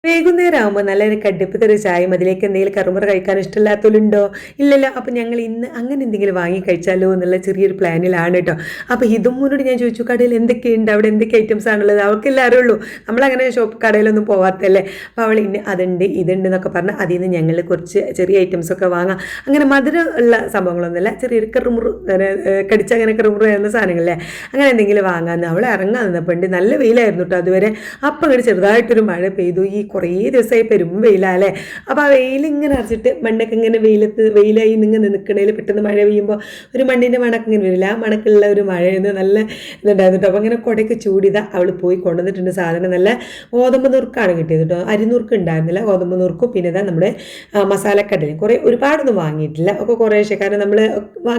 വൈകുന്നേരം ആകുമ്പോൾ നല്ലൊരു കടുപ്പത്തൊരു ചായയും അതിലേക്ക് എന്തെങ്കിലും കറുമുറ കഴിക്കാൻ ഇഷ്ടമില്ലാത്തവരുണ്ടോ? ഇല്ലല്ലോ. അപ്പം ഞങ്ങൾ ഇന്ന് അങ്ങനെ എന്തെങ്കിലും വാങ്ങി കഴിച്ചാലോ എന്നുള്ള ചെറിയൊരു പ്ലാനിലാണ് കേട്ടോ. അപ്പോൾ ഇതുമ്മോനോട് ഞാൻ ചോദിച്ചു, കടയിൽ എന്തൊക്കെയുണ്ട്, അവിടെ എന്തൊക്കെ ഐറ്റംസ് ആണുള്ളത്, അവർക്കെല്ലാം അറിയുള്ളൂ, നമ്മളങ്ങനെ കടയിലൊന്നും പോവാത്തല്ലേ. അപ്പോൾ അവൾ ഇന്ന് അതുണ്ട് ഇതുണ്ട് എന്നൊക്കെ പറഞ്ഞാൽ അതിൽ നിന്ന് ഞങ്ങൾ കുറച്ച് ചെറിയ ഐറ്റംസൊക്കെ വാങ്ങാം. അങ്ങനെ മധുരം ഉള്ള സംഭവങ്ങളൊന്നുമില്ല, ചെറിയൊരു കറുമുറു കടിച്ച അങ്ങനെ കറുമുറു എന്ന സാധനങ്ങളല്ലേ, അങ്ങനെ എന്തെങ്കിലും വാങ്ങാമെന്ന് അവൾ ഇറങ്ങാൻ നിന്നപ്പോണ്ട് നല്ല വെയിലായിരുന്നു കേട്ടോ അതുവരെ. അപ്പം അങ്ങോട്ട് ചെറുതായിട്ടൊരു മഴ പെയ്തു. ഈ കുറേ ദിവസമായി പെരും വെയിലല്ലേ. അപ്പോൾ ആ വെയിലിങ്ങനെ അരച്ചിട്ട് മണ്ണൊക്കെ ഇങ്ങനെ വെയിലായി ഇങ്ങനെ നിൽക്കണേൽ പെട്ടെന്ന് മഴ പെയ്യുമ്പോൾ ഒരു മണ്ണിൻ്റെ മണക്ക് ഇങ്ങനെ വരില്ല, ആ മണക്കുള്ള ഒരു മഴയെന്ന് നല്ല ഇതുണ്ടായിരുന്നു കേട്ടോ. അപ്പോൾ അങ്ങനെ കുടയൊക്കെ ചൂടിതാ അവൾ പോയി കൊണ്ടുവന്നിട്ടുണ്ട് സാധനം. നല്ല ഗോതമ്പ് നുറുക്കാണ് കിട്ടിയത് കേട്ടോ, അരിനുറുക്ക് ഉണ്ടായിരുന്നില്ല, ഗോതമ്പ് നുറുക്കും പിന്നെ ഇതാ നമ്മുടെ മസാലക്കടലയും. കുറേ ഒരുപാടൊന്നും വാങ്ങിയിട്ടില്ല, ഒക്കെ കുറേശ്ശെ, കാരണം നമ്മൾ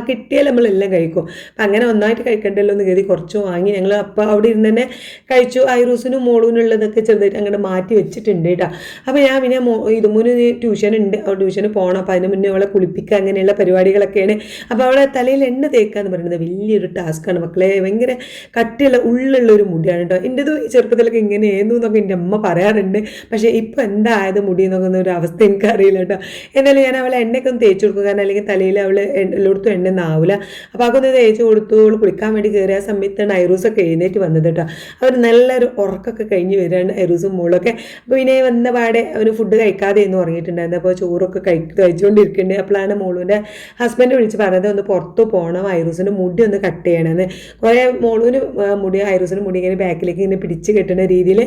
കിട്ടിയാൽ നമ്മളെല്ലാം കഴിക്കും. അപ്പം അങ്ങനെ ഒന്നായിട്ട് കഴിക്കണ്ടല്ലോ എന്ന് കരുതി കുറച്ച് വാങ്ങി. ഞങ്ങൾ അപ്പോൾ അവിടെ ഇരുന്ന് തന്നെ കഴിച്ചു. ഐറൂസിനും മോളൂനുള്ളതൊക്കെ ചെറുതായിട്ട് അങ്ങോട്ട് മാറ്റി വെച്ചിട്ടുണ്ട് കേട്ടോ. അപ്പോൾ ഞാൻ പിന്നെ ഇതുമൂന്ന് ട്യൂഷൻ ഉണ്ട്, ട്യൂഷന് പോകണം. അപ്പോൾ അതിന് മുന്നേ അവളെ കുളിപ്പിക്കുക അങ്ങനെയുള്ള പരിപാടികളൊക്കെയാണ്. അപ്പോൾ അവളെ തലയിൽ എണ്ണ തേക്കുക എന്ന് പറയുന്നത് വലിയൊരു ടാസ്ക്കാണ് മക്കളെ. ഭയങ്കര കട്ടിയുള്ള ഉള്ളുള്ള ഒരു മുടിയാണ് കേട്ടോ. എൻ്റെത് ചെറുപ്പത്തിലൊക്കെ ഇങ്ങനെയായിരുന്നു എന്നൊക്കെ എൻ്റെ അമ്മ പറയാറുണ്ട്. പക്ഷേ ഇപ്പോൾ എന്തായത് മുടി എന്നൊക്കെ ഒരു അവസ്ഥ എനിക്കറിയില്ല കേട്ടോ. എന്നാലും ഞാൻ അവളെ എണ്ണയൊക്കെ ഒന്ന് തേച്ച് കൊടുക്കും, കാരണം അല്ലെങ്കിൽ തലയിൽ അവൾ എല്ലായിടത്തും എണ്ണ ഒന്നും ആവില്ല. അപ്പോൾ അതൊന്ന് തേച്ച് കൊടുത്തു. അവൾ കുളിക്കാൻ വേണ്ടി കയറിയ സമയത്താണ് ഐറൂസൊക്കെ എഴുന്നേറ്റ് വന്നത് കേട്ടോ. അവർ നല്ലൊരു ഉറക്കൊക്കെ കഴിഞ്ഞ് വരികയാണ് ഐറൂസും മോളൊക്കെ. അപ്പോൾ പിന്നെ വന്ന പാടെ അവന് ഫുഡ് കഴിക്കാതെ എന്ന് പറഞ്ഞിട്ടുണ്ടായിരുന്നു. അപ്പോൾ ചോറൊക്കെ കഴിച്ചുകൊണ്ടിരിക്കുന്നുണ്ട്. അപ്പോഴാണ് മോളൂൻ്റെ ഹസ്ബൻഡ് വിളിച്ച് പറഞ്ഞത് ഒന്ന് പുറത്ത് പോകണം, ഐറൂസിൻ്റെ മുടി ഒന്ന് കട്ട് ചെയ്യണമെന്ന്. കുറേ മോളൂന് മുടി ഐറൂസിൻ്റെ മുടി ഇങ്ങനെ ബാക്കിലേക്ക് ഇങ്ങനെ പിടിച്ച് കെട്ടുന്ന രീതിയിൽ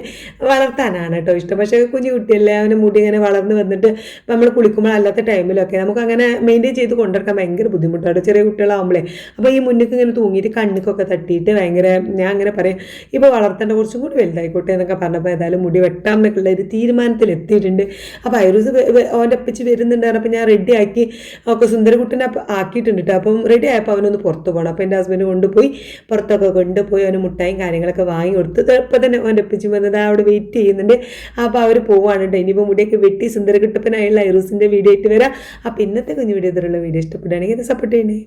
വളർത്താനാണ് കേട്ടോ ഇഷ്ടം. പക്ഷേ കുഞ്ഞു കുട്ടിയല്ലേ, അവന് മുടി ഇങ്ങനെ വളർന്ന് വന്നിട്ട് നമ്മൾ കുളിക്കുമ്പോൾ അല്ലാത്ത ടൈമിലൊക്കെ നമുക്ക് അങ്ങനെ മെയിൻറ്റെയിൻ ചെയ്ത് കൊണ്ടുവരാൻ ഭയങ്കര ബുദ്ധിമുട്ടാണ് ചെറിയ കുട്ടികളാകുമ്പോഴേ. അപ്പോൾ ഈ മുന്നിക്ക് ഇങ്ങനെ തൂങ്ങിയിട്ട് കണ്ണിക്കൊക്കെ തട്ടിയിട്ട് ഭയങ്കര, ഞാൻ അങ്ങനെ പറയും ഇപ്പോൾ വളർത്തേണ്ട കുറച്ചും കൂടി വലുതായിക്കോട്ടെ എന്നൊക്കെ പറഞ്ഞപ്പോൾ ഏതായാലും മുടി വെട്ടാൻ എന്നൊക്കെയുള്ള ഒരു തീരുമാനത്തിൽ എത്തിയിട്ടുണ്ട്. അപ്പോൾ ഐറൂസ് അവൻ്റെ അപ്പച്ചി വരുന്നുണ്ട്. അപ്പോൾ ഞാൻ റെഡി ആക്കി ഒക്കെ സുന്ദരകുട്ടനെ ആക്കിയിട്ടുണ്ട് കേട്ടോ. അപ്പം റെഡി ആയപ്പോൾ അവനൊന്ന് പുറത്ത് പോകണം. അപ്പോൾ എൻ്റെ ഹസ്ബൻഡ് കൊണ്ടുപോയി പുറത്തൊക്കെ കൊണ്ടുപോയി അവന് മുട്ടായും കാര്യങ്ങളൊക്കെ വാങ്ങി കൊടുത്ത് ഇപ്പോൾ തന്നെ അവൻ്റെ അപ്പച്ചി വന്നത് അവിടെ വെയിറ്റ് ചെയ്യുന്നുണ്ട്. അപ്പോൾ അവർ പോവാണ് കേട്ടോ. ഇനിയിപ്പോൾ മുടിയൊക്കെ വെട്ടി സുന്ദരകുട്ടപ്പനായുള്ള ഐറൂസിൻ്റെ വീഡിയോ ആയിട്ട് വരാം. അപ്പോൾ ഇന്നത്തെ കുഞ്ഞു വീഡിയോ ഇതിലുള്ള വീഡിയോ ഇഷ്ടപ്പെടുകയാണെങ്കിൽ ഇത് സപ്പോർട്ട് ചെയ്യണേ.